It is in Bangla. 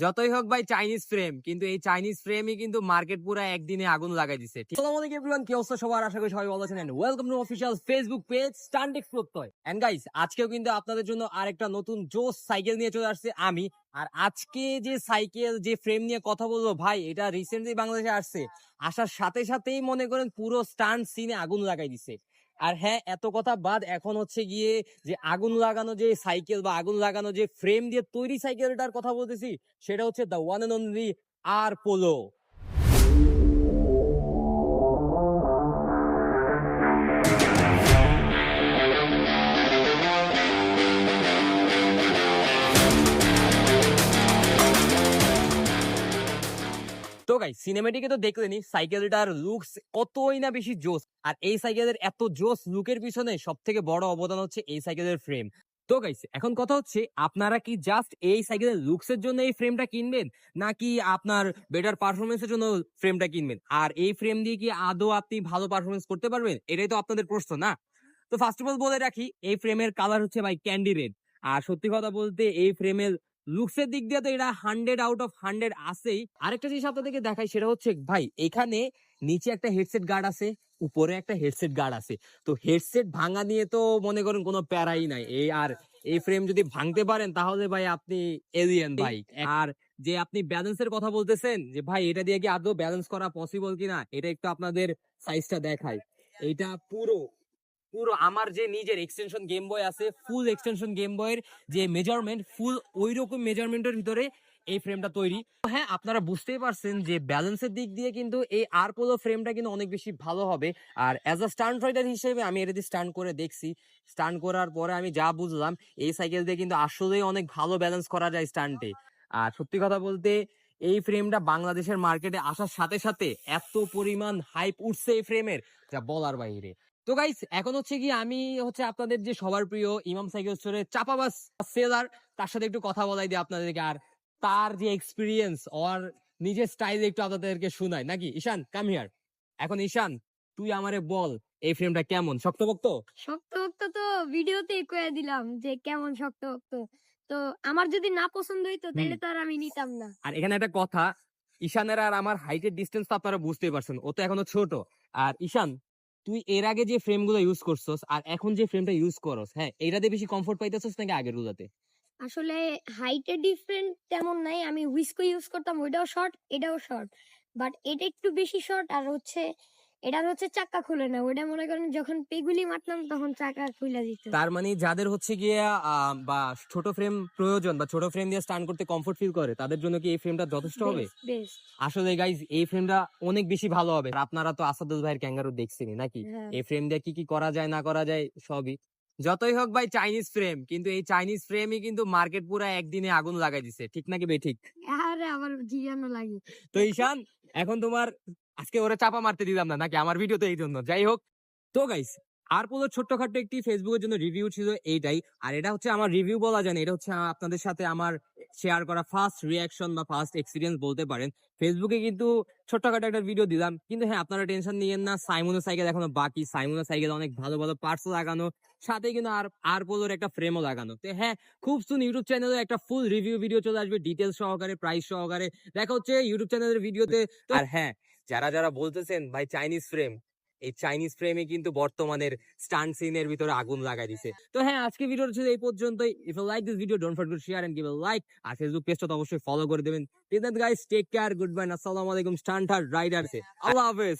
যতই হোক ভাই চাইনিজ ফ্রেম, কিন্তু এই চাইনিজ ফ্রেমই কিন্তু মার্কেট পুরো একদিনে আগুন লাগাই দিছে। আসসালামু আলাইকুম এভরিওয়ান, কি অবস্থা সবার? আশা করি সবাই ভালো আছেন। And welcome to official Facebook page স্টান্টিক্স প্রত্যয়। এন্ড গাইস, আজকেও কিন্তু আপনাদের জন্য আরেকটা নতুন জোস সাইকেল নিয়ে চলে আসছে আমি। আর আজকে যে সাইকেল, যে ফ্রেম নিয়ে কথা বলবো ভাই, এটা রিসেন্টলি বাংলাদেশে আসছে। আসার সাথে সাথেই মনে করেন পুরো স্টান্ট সিনে আগুন লাগাই দিছে। আর হ্যাঁ, এত কথা বাদ, এখন হচ্ছে গিয়ে যে আগুন লাগানো যে সাইকেল বা আগুন লাগানো যে ফ্রেম দিয়ে তৈরি সাইকেলটার কথা বলতেছি, সেটা হচ্ছে দ্য ওয়ান এন্ড অনলি আর পোলো। তো গাইস, সিনেমেটিকে তো দেখলেনি সাইকেলটার লুকস কতই না বেশি জোস। আর এই সাইকেলের এত জোস লুকের পিছনে সব থেকে বড় অবদান হচ্ছে এই সাইকেলের ফ্রেম। তো গাইস, এখন কথা হচ্ছে, আপনারা কি জাস্ট এই সাইকেলের লুকসের জন্য এই ফ্রেমটা কিনবেন, নাকি আপনার বেটার পারফরমেন্সের জন্য ফ্রেমটা কিনবেন? আর এই ফ্রেম দিয়ে কি আদৌ আপনি ভালো পারফরমেন্স করতে পারবেন? এটাই তো আপনাদের প্রশ্ন, না? তো ফার্স্ট অফ অল বলে রাখি, এই ফ্রেমের কালার হচ্ছে ভাই ক্যান্ডি রেড। আর সত্যি কথা বলতে এই ফ্রেমের লুকসের দিক দিয়ে তো এটা 100 আউট অফ 100 আছেই। আরেকটা জিনিস আপনাদেরকে দেখাই, সেটা হচ্ছে ভাই, এখানে নিচে একটা হেডসেট গার্ড আছে, উপরে একটা হেডসেট গার্ড আছে। তো হেডসেট ভাঙা নিয়ে তো মনে করেন কোনো প্যারাই নাই। এই ফ্রেম যদি ভাঙতে পারেন তাহলে ভাই আপনি এলিয়েন ভাই। আর যে আপনি ব্যালেন্সের কথা বলতেছেন, যে ভাই এটা দিয়ে কি আদৌ ব্যালেন্স করা পসিবল কিনা, এটা একটু আপনাদের সাইজটা দেখাই। এইটা পুরো পুরো আমার যে নিজের এক্সটেনশন গেম বয় আছে, ফুল এক্সটেনশন গেম বয়ের যে মেজারমেন্ট, ফুল ওই রকম মেজারমেন্টের ভিতরে এই ফ্রেমটা তৈরি। হ্যাঁ, আপনারা বুঝতেই পারছেন যে ব্যালেন্সের দিক দিয়ে কিন্তু এই আর পোলো ফ্রেমটা কিন্তু অনেক বেশি ভালো হবে। আর অ্যাজ আ স্টান্ট রাইডার হিসেবে আমি এটা দিয়ে স্টান্ট করে দেখছি। স্টান্ট করার পরে আমি যা বুঝলাম, এই সাইকেল দিয়ে কিন্তু আসলেই অনেক ভালো ব্যালেন্স করা যায় স্টান্টে। আর সত্যি কথা বলতে, এই ফ্রেমটা বাংলাদেশের মার্কেটে আসার সাথে সাথে এত পরিমাণ হাইপ উঠছে এই ফ্রেমের, যা বলার বাইরে। তো গাইস, এখন হচ্ছে কি, আমি হচ্ছে আপনাদের যে সবার প্রিয় ইমাম সাইকেল স্টোরের চাপাবাস সেলার, তার সাথে একটু কথা বলাই দিই আপনাদেরকে। আর তার যে এক্সপিরিয়েন্স আর নিজের স্টাইলে একটু আপনাদেরকে শোনাই নাকি। ঈশান, কাম হিয়ার। এখন ঈশান, তুই আমারে বল, এই ফ্রেমটা কেমন? শক্তপোক্ত? শক্ত তো ভিডিওতেই কয়ে দিলাম যে কেমন শক্ত। তো আমার যদি না পছন্দ হইতো তাহলে তো আর আমি নিতাম না। আর এখানে একটা কথা, ঈশানের আর আমার হাইটের ডিস্টেন্স তো আপনারা বুঝতেই পারছেন, ও তো এখনো ছোট। আর ঈশান, তুই এর আগে যে ফ্রেম গুলো ইউজ করছস আর এখন যে ফ্রেমটা ইউজ করস, হ্যাঁ, এটাতে বেশি কমফোর্ট পাইতেছস নাকি আগের গুলাতে? আসলে হাইটের ডিফারেন্ট তেমন নাই। আমি হুইস্কো ইউজ করতাম, ওইটাও শর্ট এটাও শর্ট। বাট এটা একটু বেশি শর্ট, আর এটার হচ্ছে চাক্কা খুলে না। ওইটা মনে করেন যখন পেগুলি মারতাম তখন চাকা খুলে দিত। তার মানে যাদের হচ্ছে গিয়ে বা ছোট ফ্রেম প্রয়োজন, বা ছোট ফ্রেম দিয়ে স্টান্ট করতে কমফোর্ট ফিল করে, তাদের জন্য কি এই ফ্রেমটা যথেষ্ট হবে? বেস্ট। আসলে গাইজ, এই ফ্রেমটা অনেক বেশি ভালো হবে। আর আপনারা তো আসাদুল ভাইয়ের ক্যাঙ্গারু দেখছেনই নাকি। হ্যাঁ। এই ফ্রেম দিয়ে কি কি করা যায় না করা যায় সবই। যতই হোক ভাই চাইনিজ ফ্রেম, কিন্তু এই চাইনিজ ফ্রেমই কিন্তু মার্কেট পুরো একদিনে আগুন লাগাই দিছে, ঠিক নাকি বে ঠিক? আরে আমার জিয়ানো লাগে। তো ঈশান, এখন তোমার, আজকে ওরা চাপা মারতে দিলাম না নাকি আমার ভিডিওতে, এই জন্য। যাই হোক, তো গাইস, আর পুরো ছোট্টখাট্ট একটি ফেসবুকের জন্য রিভিউ ছিল এইটাই। আর এটা হচ্ছে আমার রিভিউ বলা যায় না, এটা হচ্ছে আপনাদের সাথে আমার শেয়ার করা ফার্স্ট রিয়াকশন বা ফার্স্ট এক্সপিরিয়েন্স বলতে পারেন। ফেসবুকে কিন্তু ছোট্টখাট্ট একটা ভিডিও দিলাম, কিন্তু হ্যাঁ, আপনারা টেনশন নিয়েন না, সাইমনের সাইকেল এখনো বাকি। সাইমনের সাইকেল অনেক ভালো ভালো পার্টস লাগানো, সাথে কিন্তু আর পোলোর একটা ফ্রেমও লাগানো। তো হ্যাঁ, খুব সুন ইউটিউব চ্যানেলে একটা ফুল রিভিউ ভিডিও চলে আসবে, ডিটেলস সহকারে, প্রাইস সহকারে। দেখা হচ্ছে ইউটিউব চ্যানেলের ভিডিওতে। আর হ্যাঁ, যারা যারা বলতেছেন ভাই চাইনিজ ফ্রেম, এই চাইনিজ ফ্রেমে কিন্তু বর্তমানের স্টান্ট সিনের ভিতরে আগুন লাগাই দিছে। তো হ্যাঁ, আজকে ভিডিওটা ছিল এই পর্যন্তই। If you like this video, don't forget to share and give a like. আর ফেসবুক পেজটা তো অবশ্যই ফলো করে দেবেন। Till then guys, take care, good bye, আসসালামু আলাইকুম, স্টান্ট রাইডার। আল্লাহ হাফেজ।